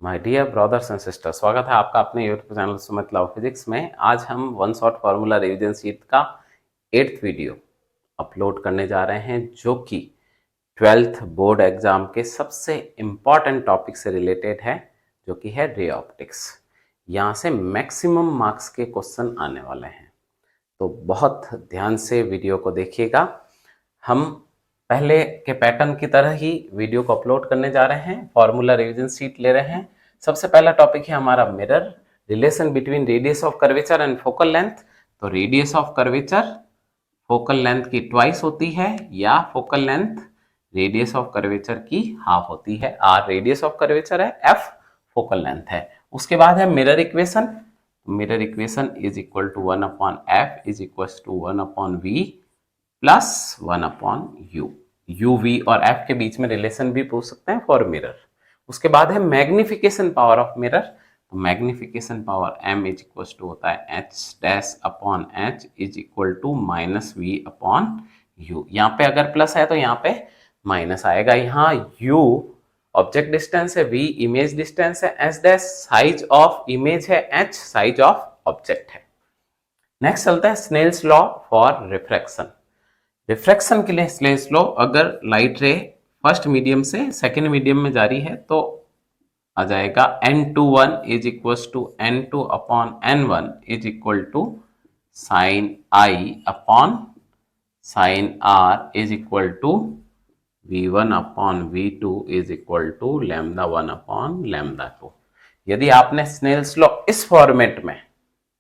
My dear brothers and sisters, स्वागत है आपका अपने YouTube channel Sumit love physics में। आज हम one shot formula revision sheet का 8th वीडियो अपलोड करने जा रहे हैं, जो कि 12th बोर्ड एग्जाम के सबसे इम्पॉर्टेंट टॉपिक से रिलेटेड है, जो कि है रे ऑप्टिक्स। यहाँ से मैक्सिमम मार्क्स के क्वेश्चन आने वाले हैं, तो बहुत ध्यान से वीडियो को देखिएगा। हम पहले के पैटर्न की तरह ही वीडियो को अपलोड करने जा रहे हैं, फॉर्मूला रिवीजन शीट ले रहे हैं। सबसे पहला टॉपिक है हमारा mirror, relation between radius of curvature and focal length. तो radius of curvature focal length की ट्वाइस होती है, या focal length radius of curvature की हाफ होती है। आर रेडियस ऑफ कर्वेचर है, एफ फोकल लेंथ है। उसके बाद है mirror equation. Mirror equation is equal to 1 upon F is equal to 1 upon V plus 1 upon U. U V और F के बीच में रिलेशन भी पूछ सकते हैं फॉर मिरर। उसके बाद है मैग्निफिकेशन पावर ऑफ मिरर। तो magnification power m is equal to होता है H dash upon H is equal to minus V upon U. यहाँ पे अगर प्लस है तो यहाँ पे माइनस आएगा। यहाँ u ऑब्जेक्ट डिस्टेंस है, v इमेज डिस्टेंस है, s dash size of image है, h साइज ऑफ ऑब्जेक्ट है। नेक्स्ट चलता है Snell's law for refraction. Refraction के लिए स्नेल्स लॉ, अगर लाइट रे फर्स्ट मीडियम से सेकेंड मीडियम में जा रही है तो आ जाएगा n21 is equal to n2 upon n1 is equal to sine i upon sine r is equal to v1 upon v2 is equal to lambda 1 upon lambda 2। यदि आपने स्नेल्स लॉ इस फॉर्मेट में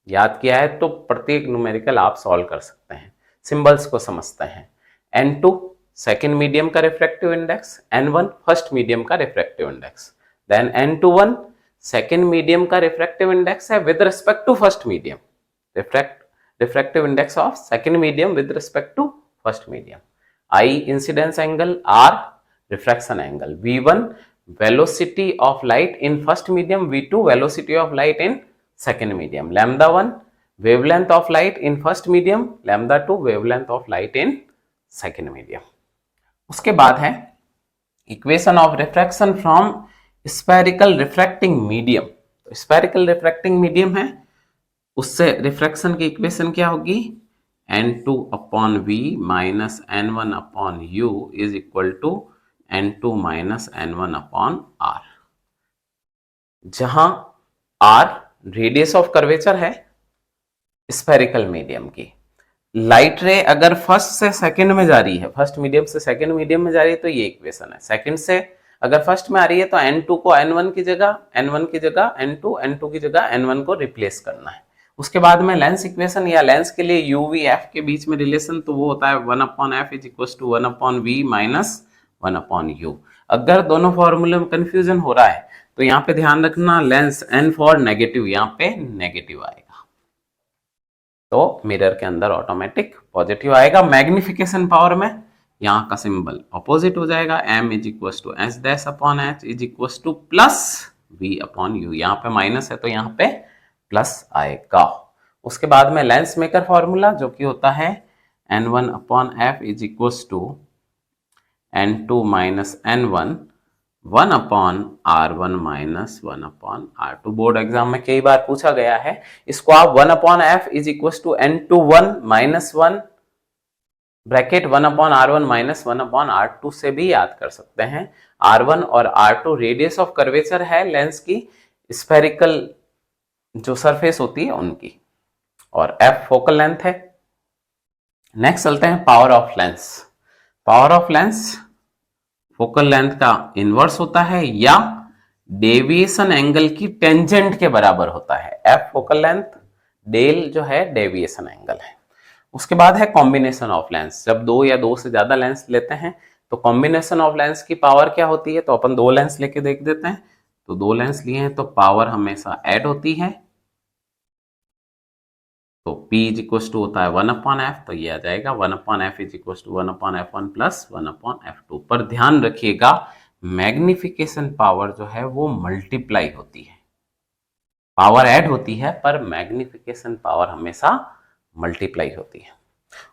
याद किया है तो प्रत्येक न्यूमेरिकल आप सॉल्व कर सकते हैं, सिंबल्स को समझते हैं। n2 सेकेंड मीडियम का refractive index, n1 first medium का refractive index. Then n21 second medium का रिफ्रैक्टिव इंडेक्स है with respect to first medium, refractive index of second medium with respect to first medium. I incidence angle, R refraction angle, v1 velocity of light in first medium, v2 velocity of light in second medium, lambda 1 wavelength of light in first medium, lambda 2 wavelength of light in second medium। उसके बाद है equation of refraction from spherical refracting medium। तो spherical refracting medium है, उससे refraction की equation क्या होगी, n2 upon v minus n1 upon u is equal to n2 minus n1 upon r। जहां r रेडियस ऑफ कर्वेचर है spherical medium की। Light ray अगर फर्स्ट से सेकंड में जा रही है, फर्स्ट मीडियम से सेकंड मीडियम में जा रही है तो ये इक्वेशन है। सेकंड से अगर फर्स्ट में आ रही है तो n2 को n1 की जगह, n1 की जगह n2, n2 की जगह n1 को रिप्लेस करना है। उसके बाद में लेंस इक्वेशन, या लेंस के लिए u v f के बीच में रिलेशन, तो वो होता है 1 upon F is equal to 1 upon V minus 1 upon U. अगर दोनों फॉर्मूले में कंफ्यूजन हो रहा है तो यहाँ पे ध्यान रखना, लेंस n फॉर नेगेटिव, यहाँ पे नेगेटिव आएगा तो मिरर के अंदर ऑटोमेटिक पॉजिटिव आएगा। मैग्निफिकेशन पावर में यहाँ का सिंबल ऑपोजिट हो जाएगा, m is equal to S dash upon H is equal to plus v upon U. यहाँ पे माइनस है तो यहाँ पे प्लस आएगा। उसके बाद में लेंस मेकर फॉर्मूला, जो कि होता है n1 upon F is equal to n2 minus n1 1 upon r1 minus 1 upon r2। Board exam में कई बार पूछा गया है। इसको आप 1 upon F is equal to n21 minus 1 bracket 1 upon r1 minus 1 upon r2 से भी याद कर सकते हैं। r1 और r2 रेडियस ऑफ कर्वेचर है लेंस की, स्फेरिकल जो सरफेस होती है उनकी, और f फोकल लेंथ है। नेक्स्ट चलते हैं power of lens. Power of lens focal length का इनवर्स होता है या डेविएशन एंगल की टेंजेंट के बराबर होता है। एफ फोकल लेंथ, डेल जो है डेविएशन एंगल है। उसके बाद है कॉम्बिनेशन ऑफ लेंस। जब दो या दो से ज्यादा लेंस लेते हैं तो कॉम्बिनेशन ऑफ लेंस की पावर क्या होती है, तो अपन दो लेंस लेके देख देते हैं। तो दो लेंस लिए हैं तो पावर हमेशा ऐड होती है, तो P इज इक्वल टू होता है 1 अपॉन एफ, तो ये आ जाएगा 1 upon F is equal to 1 upon f1 plus 1 upon f2। पर ध्यान रखिएगा, मैग्निफिकेशन पावर जो है वो मल्टीप्लाई होती है, पावर ऐड होती है पर मैग्निफिकेशन पावर हमेशा मल्टीप्लाई होती है।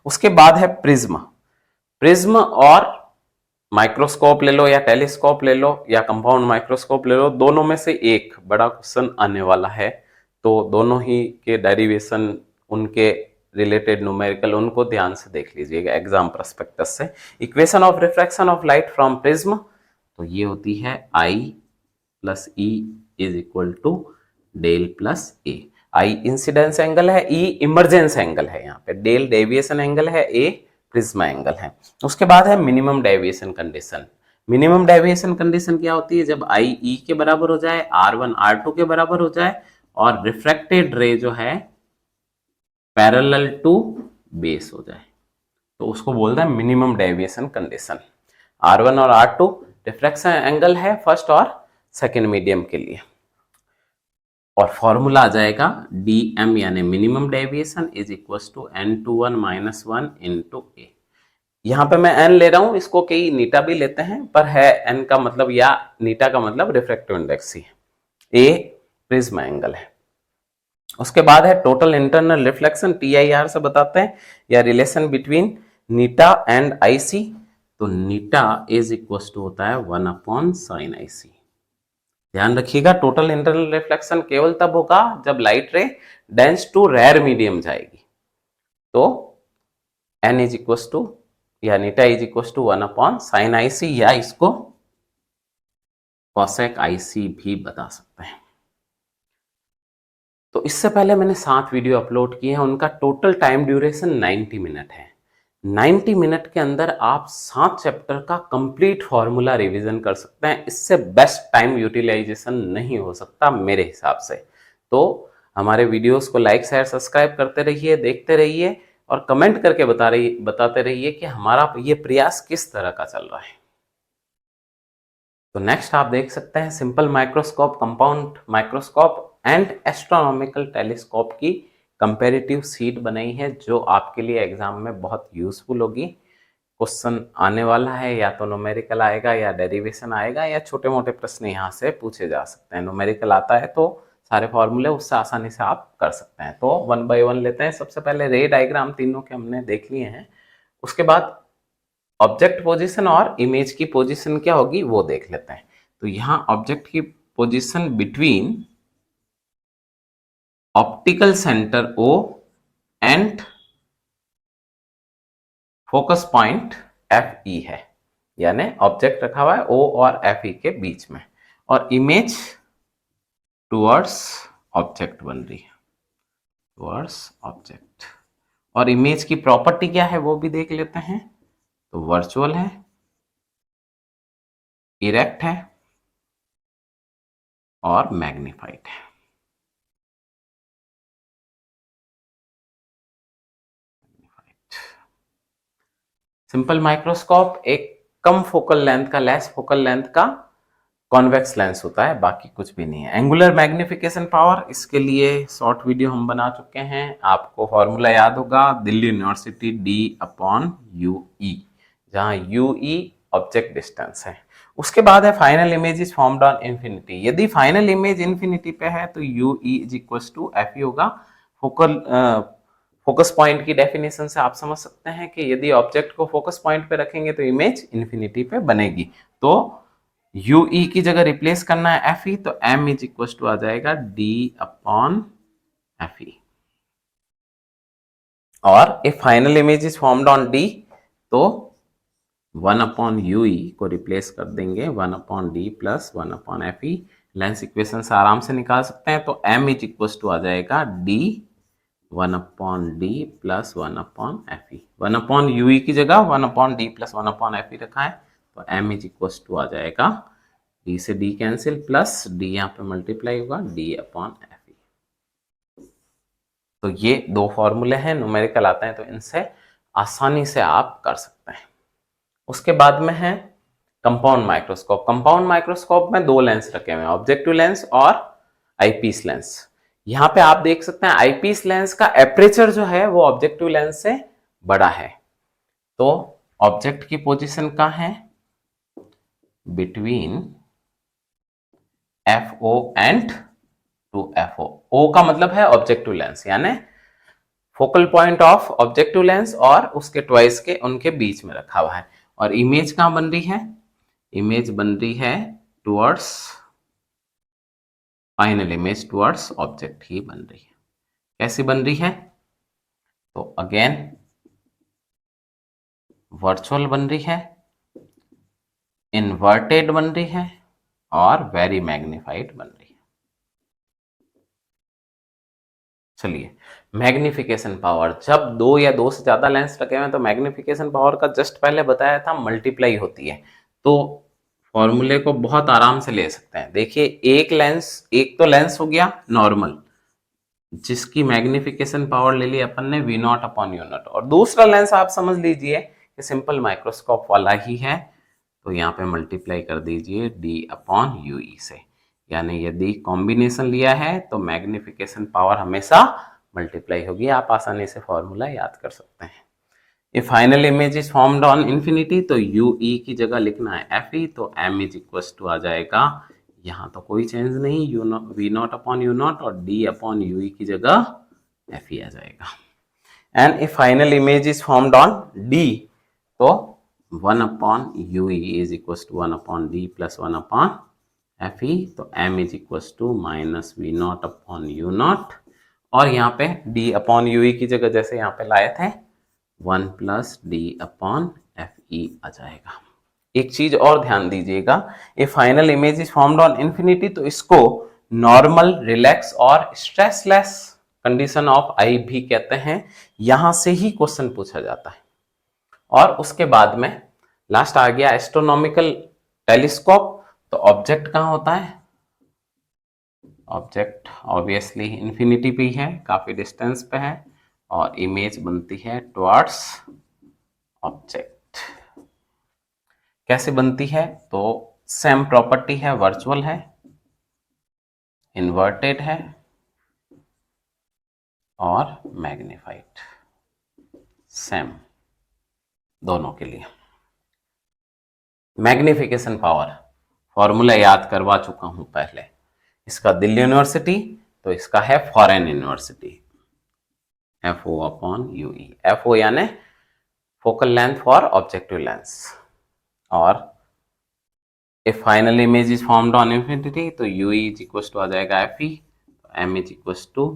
उसके बाद है प्रिज्म। प्रिज्म और माइक्रोस्कोप ले लो या टेलीस्कोप ले लो या कंपाउंड माइक्रोस्कोप ले लो, दोनों में से एक बड़ा क्वेश्चन आने वाला है। तो दोनों ही के डेरिवेशन, उनके रिलेटेड न्यूमेरिकल, उनको ध्यान से देख लीजिएगा एग्जाम पर्सपेक्टिव से। Equation of refraction of light from prism, तो ये होती है I plus E is equal to del plus A. I incidence angle है, E इमरजेंस एंगल है, यहाँ पे डेल डेविएशन एंगल है, A प्रिज्मा एंगल है। उसके बाद है minimum deviation condition. Minimum deviation condition क्या होती है? जब I E के बराबर हो जाए, R1 R2 के बराबर हो जाए और रिफ्रैक्टेड रे जो है पैरेलल टू बेस हो जाए, तो उसको बोलते हैं मिनिमम डेविएशन कंडीशन। R1 और R2 रिफ्रैक्शन एंगल है फर्स्ट और सेकेंड मीडियम के लिए, और फॉर्मूला आ जाएगा dm यानी minimum deviation is equal to n21 minus 1 into A. यहाँ पे मैं n ले रहा हूं, इसको कई नीटा भी लेते हैं, पर है n का मतलब या नीटा का मतलब रिफ्रैक्टिव इंडेक्स ही है। ए प्रिज्म एंगल है। उसके बाद है टोटल इंटरनल रिफ्लेक्शन, TIR से बताते हैं, या relation between Neeta and IC। तो नीटा इज इक्वल टू होता है 1 अपॉन साइन IC। ध्यान रखिएगा, टोटल इंटरनल रिफ्लेक्शन केवल तब होगा जब लाइट रे डेंस टू रेयर मीडियम जाएगी। तो n इज इक्वल टू या नीटा is equal to 1 upon sine IC, या इसको कॉसेक IC भी बता सकते हैं। तो इससे पहले मैंने 7 वीडियो अपलोड किए हैं, उनका टोटल टाइम ड्यूरेशन 90 मिनट है। 90 मिनट के अंदर आप 7 चैप्टर का कंप्लीट फॉर्मूला रिवीजन कर सकते हैं। इससे बेस्ट टाइम यूटिलाइजेशन नहीं हो सकता मेरे हिसाब से। तो हमारे वीडियोस को लाइक शेयर सब्सक्राइब करते रहिए, देखते रहिए और कमेंट करके बताते रहिए कि हमारा ये प्रयास किस तरह का चल रहा है। तो नेक्स्ट आप देख सकते हैं simple microscope, compound microscope and astronomical telescope की कंपैरेटिव सीट बनाई है, जो आपके लिए एग्जाम में बहुत यूजफुल होगी। क्वेश्चन आने वाला है, या तो न्यूमेरिकल आएगा या डेरिवेशन आएगा, या छोटे मोटे प्रश्न यहाँ से पूछे जा सकते हैं। न्यूमेरिकल आता है तो सारे फॉर्मूले उससे आसानी से आप कर सकते हैं। तो 1 बाय 1 लेते हैं। सबसे पहले रे डायग्राम तीनों के हमने देख लिए हैं। उसके बाद ऑब्जेक्ट पोजीशन और इमेज की पोजीशन क्या होगी वो देख लेते हैं। तो यहाँ ऑब्जेक्ट की position between optical centre O and focus point FE है, यानी ऑब्जेक्ट रखा हुआ है O और FE के बीच में, और इमेज टुवर्ड्स ऑब्जेक्ट बन रही है, टुवर्ड्स ऑब्जेक्ट। और इमेज की प्रॉपर्टी क्या है वो भी देख लेते हैं। तो वर्चुअल है, इरेक्ट है और मैग्नीफाइड है। सिंपल माइक्रोस्कोप एक कम फोकल लेंथ का, लेस फोकल लेंथ का कॉन्वेक्स लेंस होता है, बाकी कुछ भी नहीं है। एंगुलर मैग्निफिकेशन पावर, इसके लिए शॉर्ट वीडियो हम बना चुके हैं। आपको फॉर्मूला याद होगा, दिल्ली यूनिवर्सिटी D/UE, जहां UE ऑब्जेक्ट डिस्टेंस है। उसके बाद है final image is formed on infinity. यदि फाइनल इमेज इंफिनिटी पे है तो UE is equal to FE होगा। फोकस पॉइंट की डेफिनेशन से आप समझ सकते हैं कि यदि ऑब्जेक्ट को फोकस पॉइंट पे रखेंगे तो इमेज इंफिनिटी पे बनेगी। तो UE की जगह रिप्लेस करना है FE, तो M इज इक्वल टू आ जाएगा D/FE। और if final image is formed on D, तो 1/UE को रिप्लेस कर देंगे 1/D plus 1/FE। Lens equation से आराम से निकाल सकते हैं। तो M इज इक्वल टू आ जाएगा D 1/D plus 1/FE। 1/UE की जगह 1/D प्लस 1/FE रखा है, तो M इज इक्वल टू आ जाएगा D से D कैंसिल, प्लस D यहाँ पे मल्टीप्लाई होगा D/FE। तो ये दो फॉर्मूले हैं, न्यूमेरिकल आते हैं तो इनसे आसानी से आप कर सकते हैं। उसके बाद में है कंपाउंड माइक्रोस्कोप। कंपाउंड माइक्रोस्कोप में दो लेंस रखे हुए हैं, ऑब्जेक्टिव लेंस और आईपीस लेंस। यहाँ पे आप देख सकते हैं आईपीस लेंस का एपरेचर जो है वो ऑब्जेक्टिव लेंस से बड़ा है। तो ऑब्जेक्ट की पोजीशन कहाँ है? Between FO and 2FO। O का मतलब है ऑब्जेक्टिव लेंस, यानी focal point of objective lens और उसके ट्वाइस के उनके बीच में रखा हुआ है। और इमेज कहाँ बन रही है? इमेज बन रही है towards, final image towards object ही बन रही है। कैसी बन रही है? तो अगेन वर्चुअल बन रही है, इन्वर्टेड बन रही है और वेरी मैग्निफाइड बन रही है। चलिए, मैग्निफिकेशन पावर, जब दो या दो से ज्यादा लेंस लगे हुए तो मैग्निफिकेशन पावर का जस्ट पहले बताया था मल्टीप्लाई होती है। तो फॉर्मूले को बहुत आराम से ले सकते हैं। देखिए, एक तो लेंस हो गया नॉर्मल, जिसकी मैग्निफिकेशन पावर ले ली अपन ने V0 अपॉन U0, और दूसरा लेंस आप समझ लीजिए कि सिंपल माइक्रोस्कोप वाला ही है, तो यहाँ पे मल्टीप्लाई कर दीजिए D अपॉन UE से। यानी यदि कॉम्बिनेशन लिया है तो मैग्निफिकेशन पावर हमेशा मल्टीप्लाई होगी। आप आसानी से फॉर्मूला याद कर सकते हैं। ये final image is formed on infinity, तो UE की जगह लिखना है FE, तो M इज इक्वल टू आ जाएगा, यहाँ तो कोई चेंज नहीं, V0 अपॉन U0 और D अपॉन UE की जगह FE आ जाएगा। And A final image is formed on D, तो 1 upon UE is equal to 1 upon D plus 1 upon FE, तो M is equal to minus V0 upon U0, और यहाँ पे D अपॉन UE की जगह जैसे यहाँ पे लाए थे 1 प्लस D अपॉन FE आ जाएगा। एक चीज और ध्यान दीजिएगा, ये final image is formed on infinity, तो इसको नॉर्मल, रिलैक्स और स्ट्रेसलेस कंडीशन ऑफ आई भी कहते हैं। यहां से ही क्वेश्चन पूछा जाता है। और उसके बाद में लास्ट आ गया एस्ट्रोनॉमिकल टेलीस्कोप, तो ऑब्जेक्ट कहां होता है? ऑब्जेक्ट ऑब्वियसली इंफिनिटी पे है, काफी डिस्टेंस पे है, और इमेज बनती है टुवर्ड्स ऑब्जेक्ट। कैसे बनती है? तो सेम प्रॉपर्टी है, वर्चुअल है, इन्वर्टेड है और मैग्निफाइड, सेम दोनों के लिए। मैग्निफिकेशन पावर फॉर्मूला याद करवा चुका हूं पहले। इसका दिल्ली यूनिवर्सिटी, तो इसका है foreign university, FO upon UE। FO यानी focal length for objective lens, और a final image is formed on infinity, तो UE इज इक्वल टू आ जाएगा FE, तो M is equal to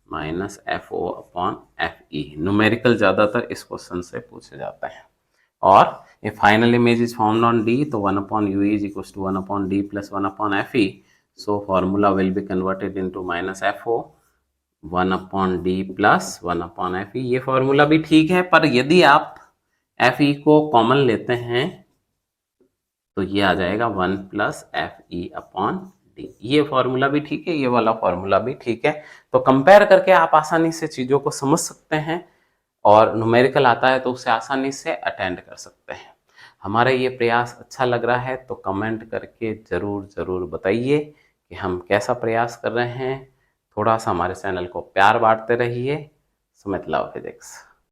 minus FO upon FE। Numerical ज्यादातर इस question से पूछे जाते हैं। और a final image is formed on D, तो 1 upon UE is equal to 1 upon D plus 1 upon FE, so formula will be converted into minus FO 1 upon D plus 1 upon FE। ये formula भी ठीक है, पर यदि आप FE को common लेते हैं तो ये आ जाएगा 1 प्लस FE अपॉन D। ये फॉर्मूला भी ठीक है, ये वाला फॉर्मूला भी ठीक है। तो कंपेयर करके आप आसानी से चीजों को समझ सकते हैं, और न्यूमेरिकल आता है तो उसे आसानी से अटेंड कर सकते हैं। हमारा ये प्रयास अच्छा लग रहा है तो कमेंट करके जरूर जरूर बताइए कि हम कैसा प्रयास कर रहे हैं। थोड़ा सा हमारे चैनल को प्यार बांटते रहिए। Sumit love physics.